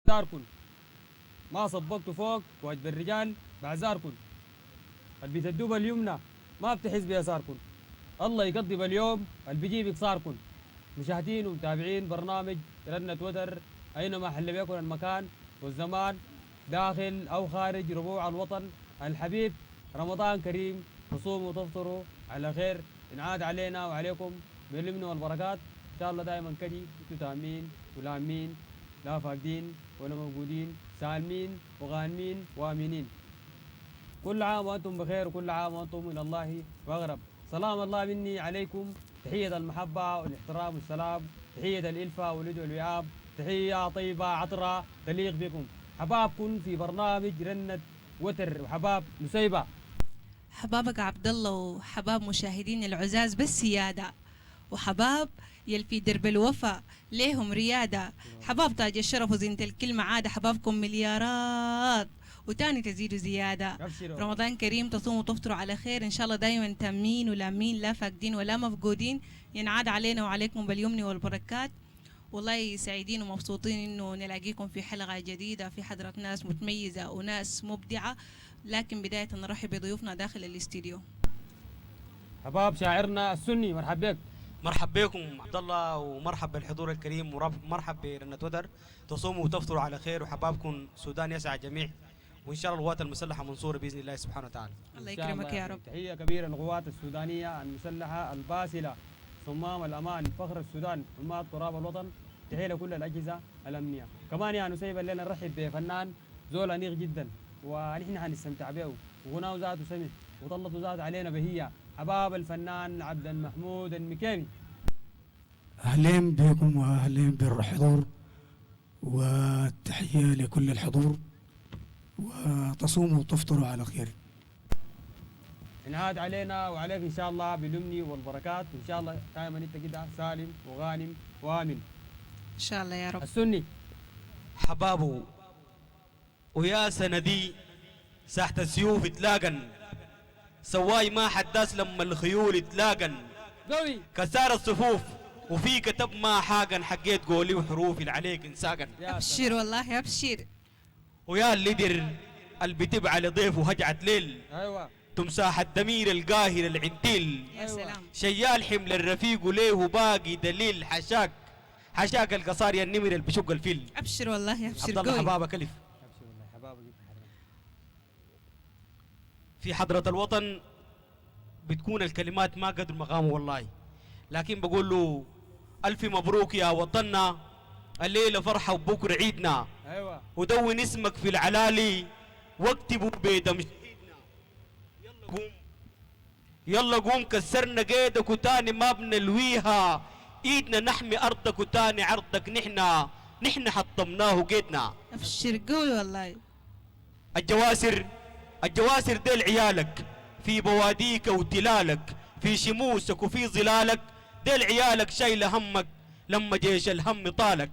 بعذاركم، ما صبقتوا فوق واجب الرجال بعذاركم. اللي بتدوب اليمنى ما بتحس بيساركم. الله يقضي باليوم اللي بيجيب إقصاركم. مشاهدين ومتابعين برنامج رنة وتر أينما حل بكم المكان والزمان، داخل أو خارج ربوع الوطن الحبيب. رمضان كريم، تصوموا وتفطروا على خير. ينعاد علينا وعليكم باليمن والبركات إن شاء الله. دائما كدي انتوا تامين ولامين، لا فاقدين ولا موجودين، سالمين وغانمين وامنين. كل عام وانتم بخير وكل عام وانتم الى الله واغرب. سلام الله مني عليكم، تحية المحبة والاحترام والسلام، تحية الإلفة والود والوئام، تحية طيبة عطرة تليق بكم. حبابكم في برنامج رنة وتر وحباب نسيبة. حبابك عبد الله وحباب مشاهدين العزاز بس سيادة، وحباب يل في درب الوفا ليهم ريادة. حباب تاج الشرف وزينة الكلمة عادة، حبابكم مليارات وتاني تزيدوا زيادة. رمضان كريم، تصوموا وتفطروا على خير إن شاء الله. دايما تامين ولامين، لا فاقدين ولا مفقودين. ينعاد علينا وعليكم باليمن والبركات. والله سعيدين ومبسوطين إنه نلاقيكم في حلقة جديدة في حضرة ناس متميزة وناس مبدعة. لكن بداية نرحب بضيوفنا داخل الاستديو. حباب شاعرنا السني، مرحبا بك. مرحب بكم عبد الله، ومرحب بالحضور الكريم، ومرحب برنة وتر. تصوموا وتفطروا على خير، وحبابكم سودان يسعى جميع، وان شاء الله القوات المسلحه منصوره باذن الله سبحانه وتعالى. الله يكرمك يا رب. تحيه كبيره للقوات السودانيه المسلحه الباسله، صمام الامان، فخر السودان، حماة تراب الوطن. تحيه لكل الاجهزه الامنيه. كمان يا نسيبه الليله نرحب بفنان زول انيق جدا ونحن حنستمتع به، وغناه ذاته سمع وطلته ذات علينا بهيه. حباب الفنان عبد المحمود المكيمي. أهلين بكم وأهلين بالحضور، والتحية لكل الحضور، وتصوموا وتفطروا على خير. انعاد علينا وعليك ان شاء الله باليمن والبركات، وان شاء الله دائما انت كده سالم وغانم وامن ان شاء الله يا رب. السني حبابه ويا سندي ساحة السيوف اتلاقن، سواي ما حداس لما الخيول اتلاقن، قوي كسار الصفوف وفي كتب ما حاجن، حقيت قولي وحروفي اللي عليك انساقن. ابشر والله ابشر. ويا الليدر اللي بتبع لضيفه هجعت ليل، ايوه تمساح الدمير القاهر العنتيل، يا سلام. شيال حمل الرفيق وليه باقي دليل، حشاك حشاك القصاري النمر اللي بشق الفيل. ابشر والله ابشر. عبد الله حبابك الف. ابشر والله حبابك في حضرة الوطن بتكون الكلمات ما قدر مقامه والله، لكن بقول له ألف مبروك يا وطننا، الليلة فرحة وبكرة عيدنا. ايوه ودون اسمك في العلالي واكتبوا بدم شهيدنا. يلا قوم يلا قوم، كسرنا قيدك وتاني ما بنلويها، ايدنا نحمي ارضك وتاني عرضك نحن حطمناه قيدنا. ابشر قول والله. الجواسر ديل عيالك، في بواديك وتلالك، في شموسك وفي ظلالك، ديل عيالك شايله همك لما جيش الهم طالك.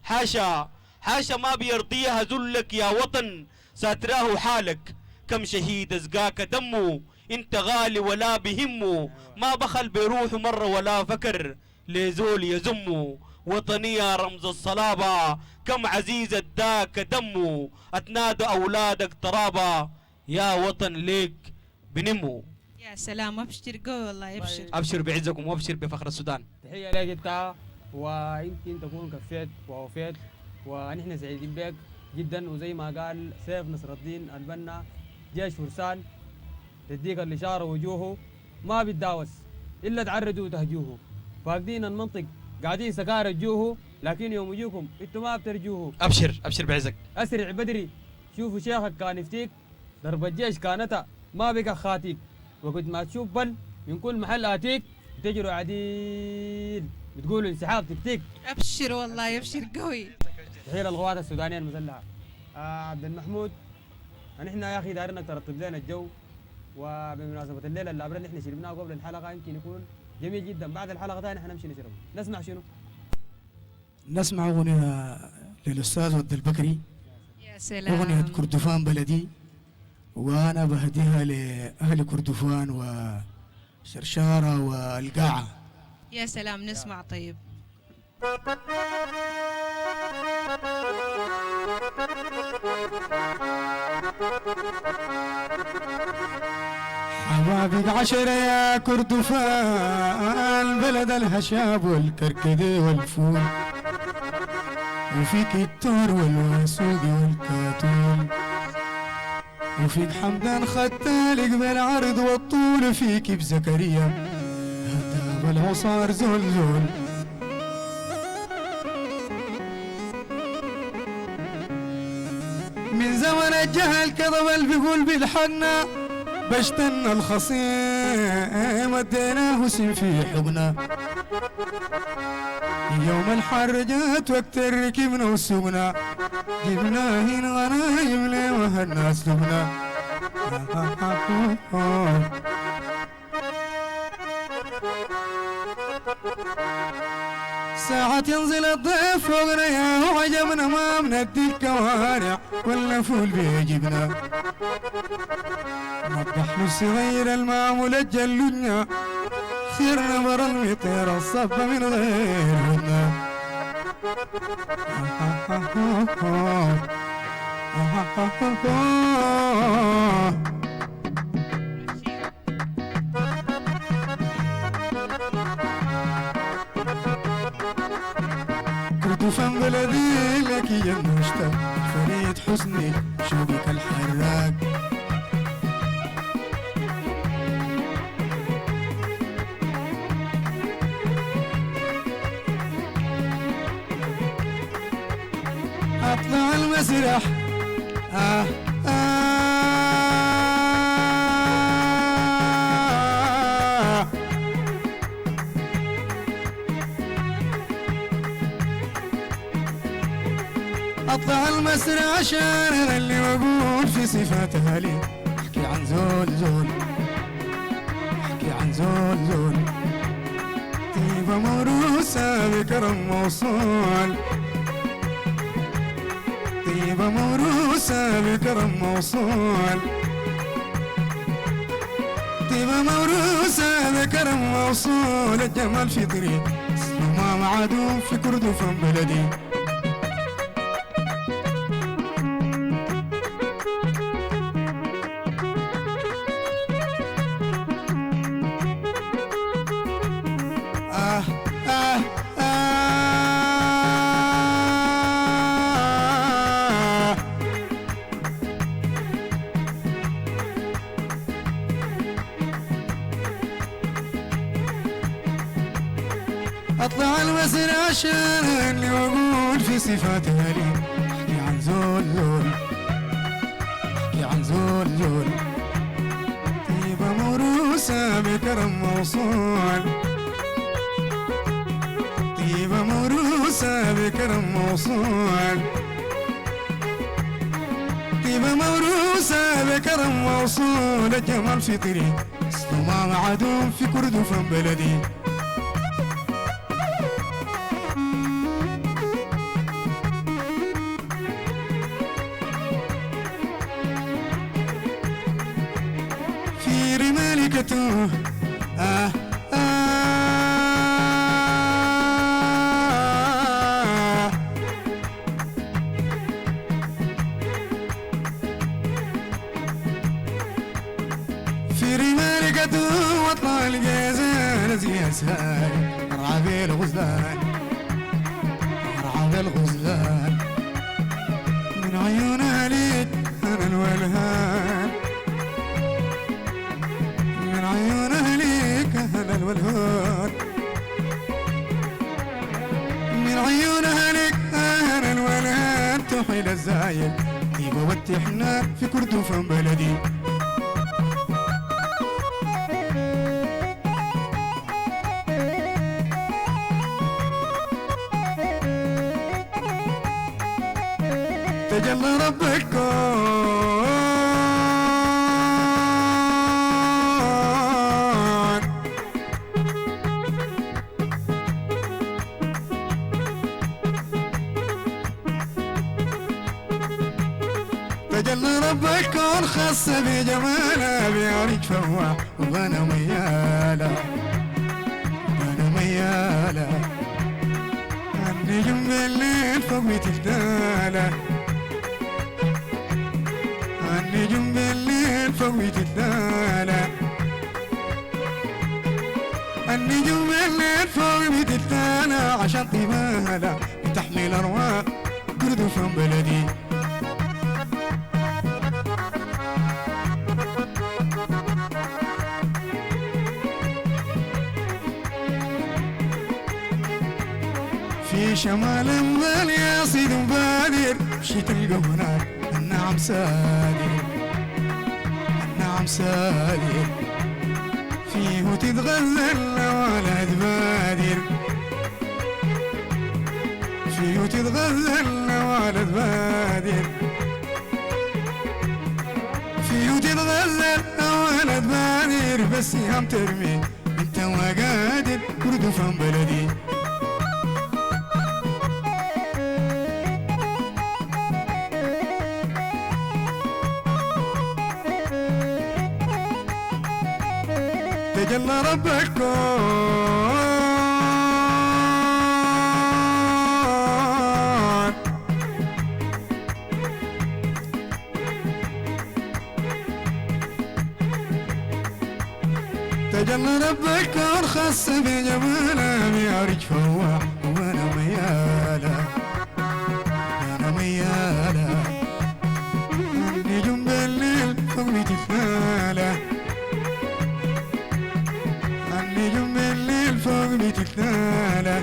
حاشا ما بيرضيها ذلك يا وطن، ساتراه حالك، كم شهيد ازقاك دمه، انت غالي ولا بهمه، ما بخل بروحه مرة ولا فكر لزول يزمه. وطني يا رمز الصلابة، كم عزيز اداك دمه، اتنادى اولادك ترابا، يا وطن ليك بنمو. يا سلام ابشر قول والله ابشر. ابشر بعزكم وابشر بفخر السودان. تحيه لك انت، ويمكن تكون كفيت ووفيت، ونحن سعيدين بك جدا. وزي ما قال سيف نصر الدين البنا، جيش فرسان تديك الاشاره وجوهه ما بتداوس الا تعرجوا وتهجوه، فاقدين المنطق قاعدين سكار تجوه، لكن يوم يجوكم انتوا ما بترجوه. ابشر بعزك. اسرع بدري، شوفوا شيخك كان يفتيك، ضرب الجيش كانتها ما بقى خاتيك، وقد ما تشوف بل من كل محل اتيك بتجروا عديل بتقولوا انسحاب تكتيك. ابشر والله ابشر قوي. تحيه للقوات السودانيه المسلحه. عبد المحمود، نحن يا اخي دايرين ترتب لنا الجو، وبمناسبه الليله اللي اللي احنا شربناه قبل الحلقه يمكن يكون جميل جدا. بعد الحلقه ثانيه حنمشي نشرب. نسمع شنو؟ نسمع أغنية للأستاذ ود البكري، يا سلام. أغنية كردفان بلدي، وأنا بهديها لأهل كردفان وشرشارة والقاعة. يا سلام نسمع طيب. حبابك عشرة يا كردفان، بلد الهشاب والكركدي والفول، وفيك التور والواسوق والكاتول، وفيك حمدان ختالك بالعرض والطول، فيك بزكريا هتاب العصار زول زول. من زمن الجهل كذب اللي بيقول بالحنا، بشتنا الخصيم اديناه سن في حضنا، يوم الحر جات وقت ركبنا وسوقنا، جبنا هنا غنايم ليه وهالناس لبنا. ساعة ينزل الضيف فوقنا يا وعجبنا، ما بندي الكوارع ولا فول بيجبنا، نضح له الصغير المعمول جلدنا، خيرنا برا المطير الصب من غير هدنا. كردفان بلدي لك يا المشتاق، فريد حسني شوقك الحراق. اطلع المسرح اطلع المسرح عشان اللي واقول في صفات اهلي، احكي عن زول زول، احكي عن زول زول، طيبة موروثة بكرم موصول، طيبة موروثة بكرم موصول، طيبة موروثة بكرم موصول، الجمال في طريق ما معدوم في كردفان بلدي. اطلع المسرح عشان واقول في صفات اهلي، احكي عن زول زول، احكي عن زول زول، طيبة موروثة بكرم موصول، طيبة موروثة بكرم موصول، طيبة موروثة بكرم موصول، الجمال في طريق اصله ما معدوم في كردفان بلدي. في رمالكته في رمالكته واطلع الجزال زي اسهال، ارعى بالغزلان، ارعى بالغزلان، من عيونها ليك انا الولهان، من عيونها ليك انا الولهان، من عيونها ليك انا الولهان، تحيل الزايد طيبة والتحنان في كردفان بلدي. تجلى ربك كون، تجلى ربك كون، خاص بجمالها بيعرج فواح، وانا ميالة وانا ميالة، النجم بالليل فوق تجدالة، بتتلالى النجوم الليل فوق بتتلالى عشان طيبها بتحمل أرواح قردفان بلدي في شمال الليل يا سيد مبادر مشيت تلقى هناك النعم سادر النعم سادر فيه تتغزل ولا تبادر فيه تتغزل ولا تبادر فيه تتغزل ولا تبادر بس هم ترمي انت ما قادر كردفان بلدي تجلى رب الكون تجلى رب الكون خص بجماله بيعرج فواح وانا مياله انا مياله نجوم بالليل فوق بتتفاله النجوم الليل فوق بتتلالى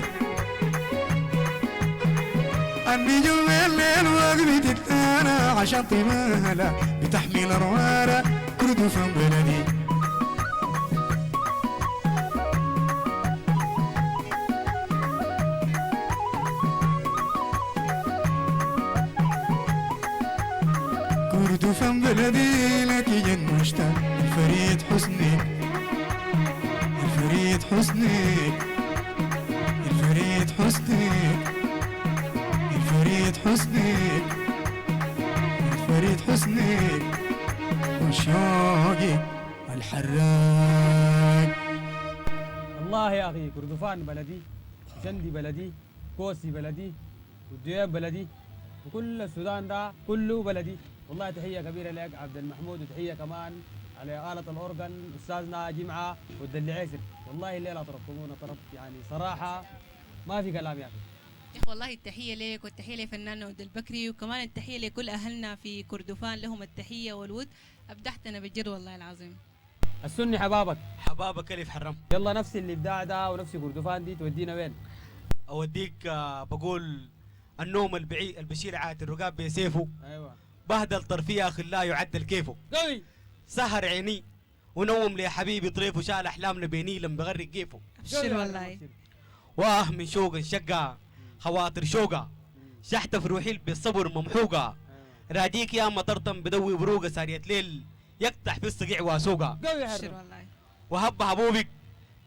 النجوم الليل فوق بتتلالى عشان طيبها بتحمل أروارة كردفان بلدي كردفان بلدي لك جن مشتاق الفريد حسنك الفريد حسنك الفريد حسنك الفريد حسنك الفريد حسنك وشوقي الحراق الله يا اخي كردفان بلدي جندي بلدي كوسي بلدي والدياب بلدي وكل السودان ده كله بلدي. والله تحيه كبيره لك عبد المحمود وتحيه كمان على آلة الأورغن أستاذنا جمعة والدلي عيسر. والله الليلة طربتمونا طرب يعني صراحة ما في كلام يا أخي. يا أخي والله التحية لك والتحية لفنان ود البكري وكمان التحية لكل أهلنا في كردفان لهم التحية والود. أبدحتنا بجد والله العظيم. السني حبابك حبابك ألف حرم. يلا نفس الإبداع ده ونفس كردفان دي تودينا وين؟ أوديك بقول النوم البشير عاد الرقاب بسيفه. أيوة. بهدل طرفيه خلاه يعدل كيفه. قوي. سهر عيني ونوم لي حبيبي طريفه شال احلامنا بيني لما بغرق كيفه. ابشر والله. واه من شوق انشقه خواطر شوقه شحت في روحي بالصبر ممحوقه راجيك يا مطرطم بدوي بروقه سارية ليل يقطع في الصقيع واسوقه. قوي ابشر والله. وهب هبوبك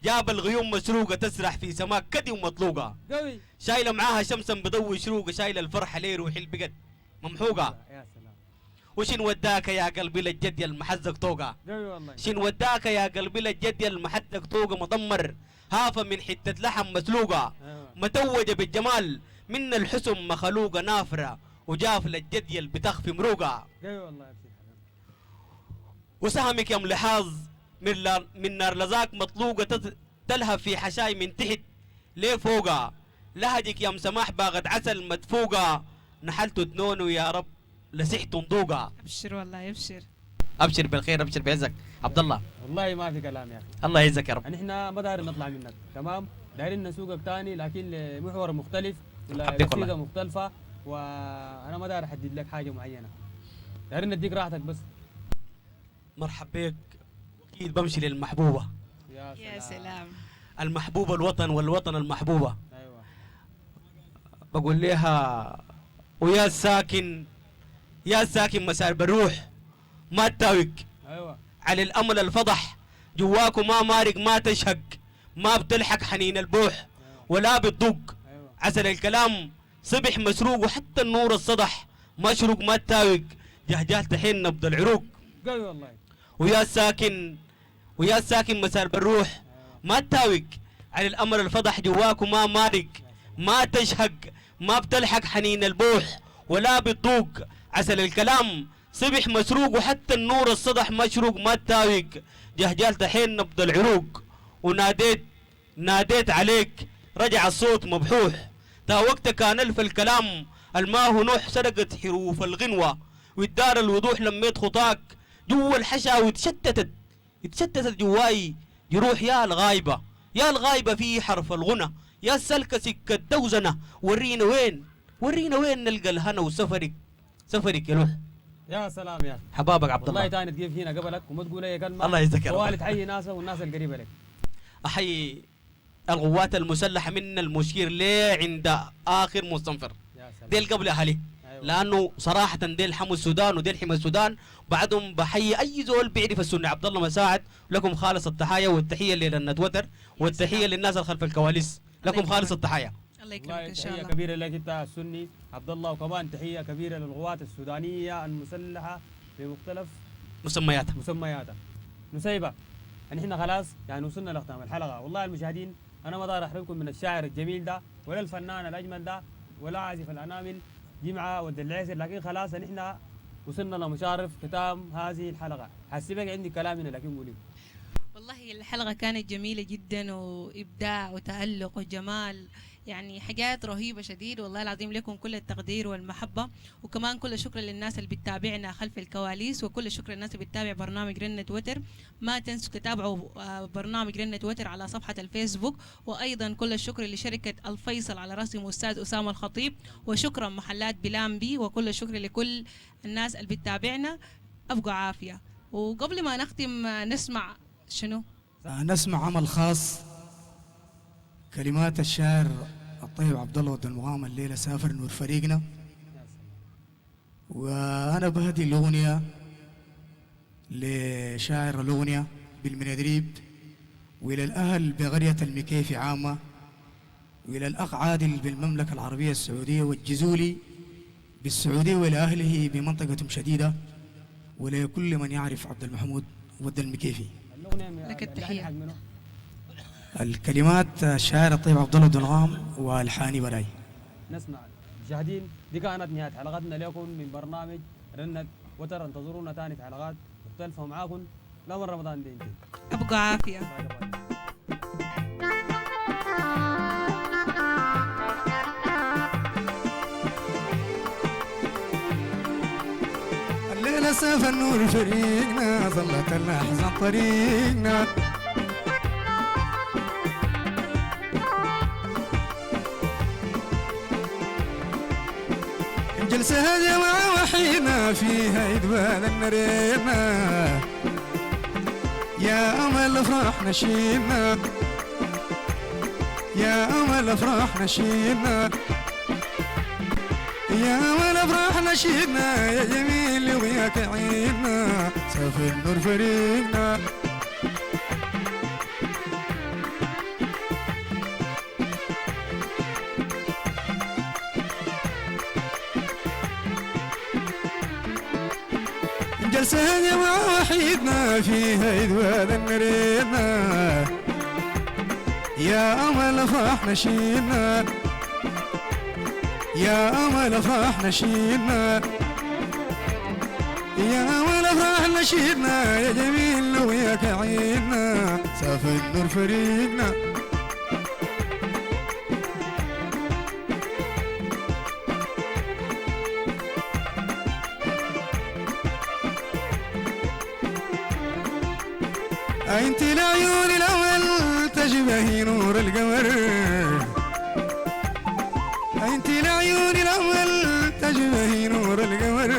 جاب الغيوم مسروقه تسرح في سماك كدي ومطلوقه. قوي. شايله معاها شمسا بضوي شروقه شايله الفرحه ليه روحي البقد ممحوقه. يا سلام. وشن وداك يا قلبي للجد يا المحزق طوقه. قوي والله. شن وداك يا قلبي للجد يا المحزق طوقه مضمر هافه من حته لحم مسلوقه. متوجه بالجمال من الحسن مخلوقه نافره وجاف للجد يا بتخفي مروقه. قوي والله. وسهمك يا ملحاظ من نار لزاك مطلوقه تلهب في حشاي من تحت ليه فوقه. لهجك يا مسماح باغد عسل مدفوقه نحلت تنونو يا رب لسحت نضوقه. ابشر والله ابشر. ابشر بالخير ابشر بعزك عبد الله. والله ما في كلام يا اخي. الله يعزك يا رب. يعني احنا ما دايرين نطلع منك تمام، دايرين نسوقك تاني لكن لمحور مختلف ولا قصيده مختلفه، وانا ما داير احدد لك حاجه معينه، دايرين نديك راحتك بس. مرحب بك. اكيد بمشي للمحبوبه. يا سلام. المحبوبه الوطن والوطن المحبوبه. ايوه. بقول لها ويا ساكن يا ساكن مسار بروح ما تتاوق. ايوه. على الامل الفضح جواكم ما مارق ما تشهق ما بتلحق حنين البوح ولا بتضوق. ايوه. عسل الكلام صبح مسروق وحتى النور الصدح مشروق ما تتاوق جهجهت تحين نبض العروق. قوي والله. ويا ساكن مسار بروح ما تتاوق على الامل الفضح جواكم ما مارق ما تشهق ما بتلحق حنين البوح ولا بتضوق. عسل الكلام صبح مسروق وحتى النور الصدح مشروق ما تاويق. جهجالت حين نبض العروق ناديت عليك رجع الصوت مبحوح. تا وقت كان الف الكلام الماه نوح سرقت حروف الغنوة والدار الوضوح لميت خطاك جوا الحشا وتشتتت جواي جروح يا الغايبة في حرف الغنى يا السلك سكة دوزنة ورينا وين نلقى الهنا سفرك يا لوح. يا سلام يا حبابك عبد الله. والله تاني تجيب هنا قبلك وما تقول اي كلمه. الله يجزاك يا رب. سوالي تحيي ناسه والناس القريبه لك. احيي القوات المسلحه من المشير ليه عند اخر مستنفر ديل قبل اهلي. أيوة. لانه صراحه ديل حموا السودان وديل حمى السودان بعدهم. بحيي اي زول بيعرف السنه عبد الله مساعد لكم خالص التحايا والتحيه للنتوتر والتحيه للناس اللي خلف الكواليس لكم خالص التحايا. الله يكرمك ان شاء الله. تحيه كبيره لك انت السني عبد الله وكمان تحيه كبيره للقوات السودانيه المسلحه بمختلف مسمياتها. نسيبه يعني احنا خلاص يعني وصلنا لختام الحلقه. والله المشاهدين انا ما دار احرمكم من الشاعر الجميل ده ولا الفنان الاجمل ده ولا عازف الانامل جمعه ود العسر، لكن خلاص احنا وصلنا لمشارف ختام هذه الحلقه. حسيبك عندي كلام هنا لكن قولي. والله الحلقة كانت جميلة جدا وإبداع وتألق وجمال، يعني حاجات رهيبة شديد. والله العظيم لكم كل التقدير والمحبة، وكمان كل الشكر للناس اللي بتتابعنا خلف الكواليس، وكل الشكر للناس اللي بتتابع برنامج رنة وتر. ما تنسوا تتابعوا برنامج رنة وتر على صفحة الفيسبوك، وأيضا كل الشكر لشركة الفيصل على رأسهم أستاذ أسامة الخطيب، وشكرا محلات بلامبي، وكل الشكر لكل الناس اللي بتتابعنا. أبقوا عافية. وقبل ما نختم نسمع شنو؟ نسمع عمل خاص كلمات الشاعر الطيب عبد الله ود المغامر الليله سافر نور فريقنا. وانا بهدي الاغنيه لشاعر الاغنيه بالمندريب، والى الاهل بقريه المكيفي عامه، والى الاخ عادل بالمملكه العربيه السعوديه، والجزولي بالسعوديه والى اهله بمنطقه شديده، ولكل من يعرف عبد المحمود ود المكيفي. لك التحية. الكلمات الشاعر الطيب عبد الله دنغام والحاني براي. نسمع مشاهدين، دي كانت نهايه حلقتنا لكم من برنامج رنة وتر. انتظرونا ثاني في حلقات مختلفه معاكم لما رمضان دي. أبقوا عافية. الليلة سافر نور فريقنا، ظلت الأحزان طريقنا، جلسة هادية مع وحينا فيها يدبال النرينا، يا أمل أفراح نشيدنا، يا أمل أفراح نشيدنا، يا أمل أفراح نشيدنا، يا جميل وياك عيدنا، سافر نور فريقنا. جلسة هادية مع وحيدنا فيها يدوال النريدنا، يا أمل أفراح نشيدنا، يا أمل أفراح نشيدنا، يا أمل أفراح نشيدنا، يا جميل وياك عيدنا، سافر نور فريقنا. انت العيون الاول تشبهي نور القمر، انت العيون الاول تشبهي نور القمر،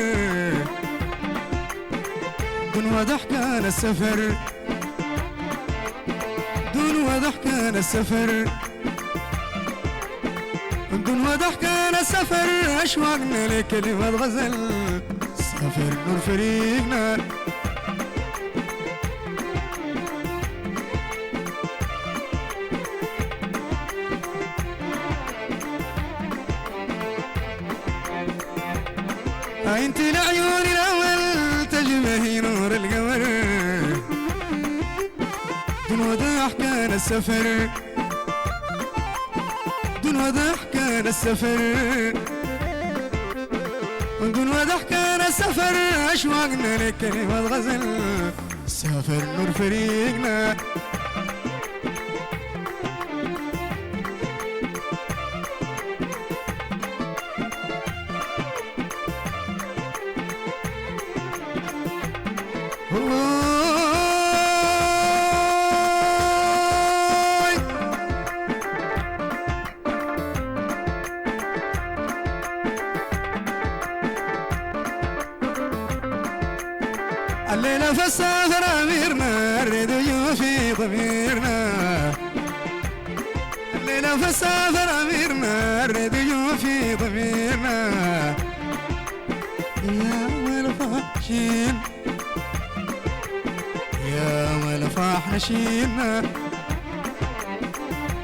دون وضحكان السفر، دون وضحكان السفر، دون وضحكان السفر، اشواقنا لكلمة غزل، سافر نور فريقنا. انت العيون الاول تشبهي نور القمر، دون وضح كان السفر، دون وضح كان السفر، ودون وضحكنا السفر أشواقنا لك كلمة غزل سافر نور فريقنا الليلة في السفر أميرنا نريد في ضميرنا الليلة في السفر أميرنا نريد في ضميرنا يا ملفحشين يا ملفح نشينا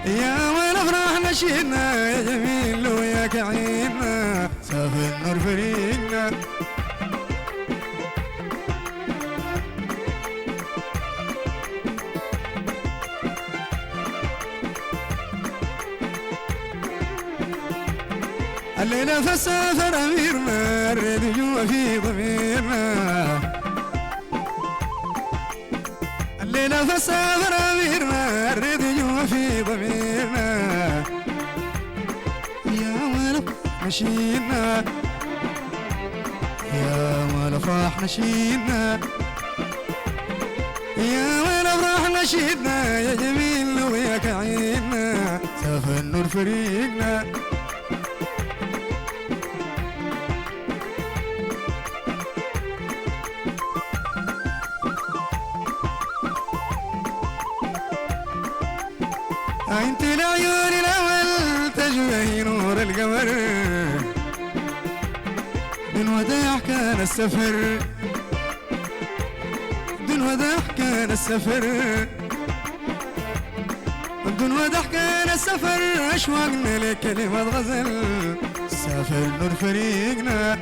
يا ملفرح نشينا يا جميل ويا كعينا سافر نور فريقنا الليلة في السفر أميرنا نريد جوا في ضميرنا الليلة في السفر أميرنا نريد جوا في ضميرنا يا ملف نشينا يا ملفح نشينا يا ملفرح نشيدنا يا جميل ويا كعينا سافر نور فريقنا انت العيون الاول تشبهي نور القمر دون وداع كان السفر دون وداع كان السفر دون وداع كان السفر اشواقنا لك كلمة غزل سافر نور فريقنا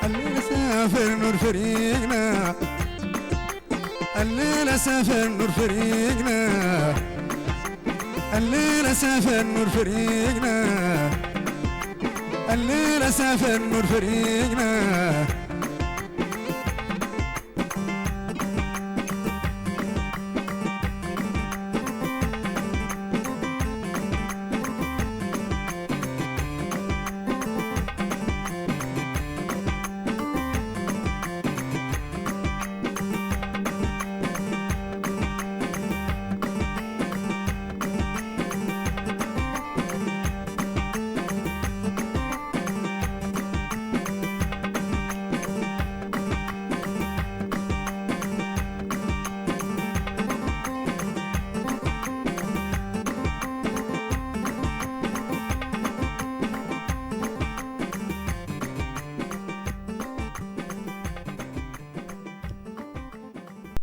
الليلة سافر نور فريقنا الليلة سافر نور فريقنا الليلة سافر نور فريقنا الليلة سافر نور فريقنا